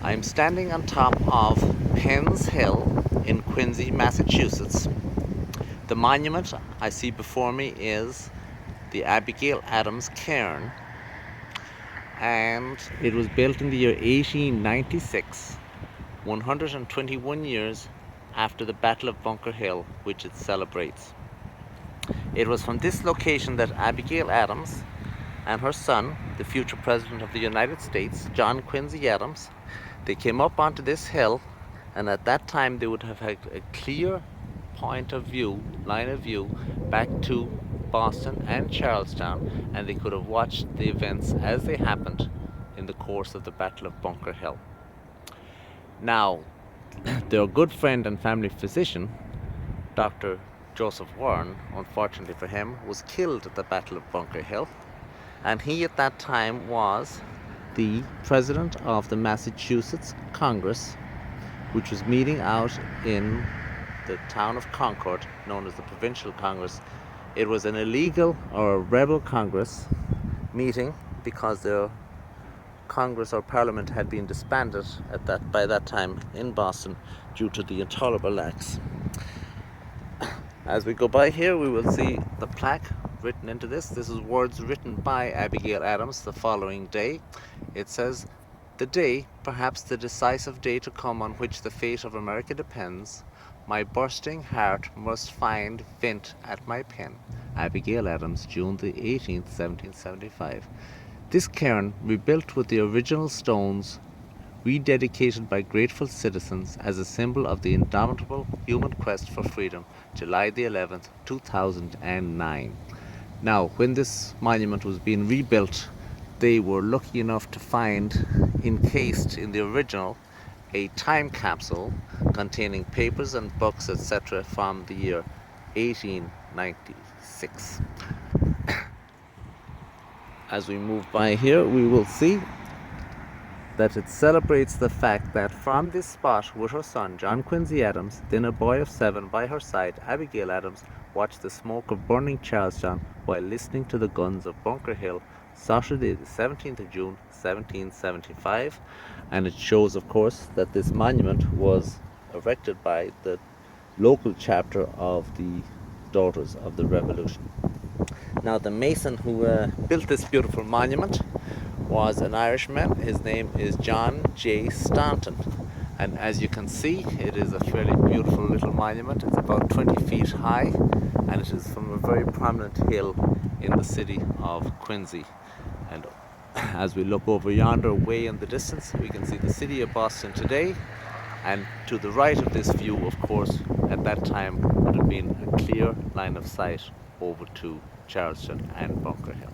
I'm standing on top of Penn's Hill in Quincy, Massachusetts. The monument I see before me is the Abigail Adams Cairn, and it was built in the year 1896, 121 years after the Battle of Bunker Hill, which it celebrates. It was from this location that Abigail Adams and her son, the future President of the United States, John Quincy Adams, they came up onto this hill, and at that time they would have had a clear line of view back to Boston and Charlestown, and they could have watched the events as they happened in the course of the Battle of Bunker Hill. Now, their good friend and family physician, Dr. Joseph Warren, unfortunately for him, was killed at the Battle of Bunker Hill, and he at that time was the president of the Massachusetts Congress, which was meeting out in the town of Concord, known as the Provincial Congress. It was an illegal or a rebel Congress meeting because the Congress or Parliament had been disbanded by that time in Boston due to the intolerable acts. As we go by here, we will see the plaque written into this. This is words written by Abigail Adams the following day. It says, "The day, perhaps the decisive day to come on which the fate of America depends, my bursting heart must find vent at my pen." Abigail Adams, June the 18th, 1775. This cairn, rebuilt with the original stones, rededicated by grateful citizens as a symbol of the indomitable human quest for freedom, July the 11th, 2009. Now, when this monument was being rebuilt, they were lucky enough to find, encased in the original, a time capsule containing papers and books, etc., from the year 1896. As we move by here, we will see that it celebrates the fact that from this spot with her son, John Quincy Adams, then a boy of 7 by her side, Abigail Adams watched the smoke of burning Charlestown while listening to the guns of Bunker Hill, Saturday the 17th of June, 1775. And it shows, of course, that this monument was erected by the local chapter of the Daughters of the Revolution. Now, the mason who built this beautiful monument was an Irishman. His name is John J. Staunton, and as you can see, it is a fairly beautiful little monument. It's about 20 feet high, and it is from a very prominent hill in the city of Quincy. And as we look over yonder, way in the distance, we can see the city of Boston today, and to the right of this view, of course, at that time would have been a clear line of sight over to Charlestown and Bunker Hill.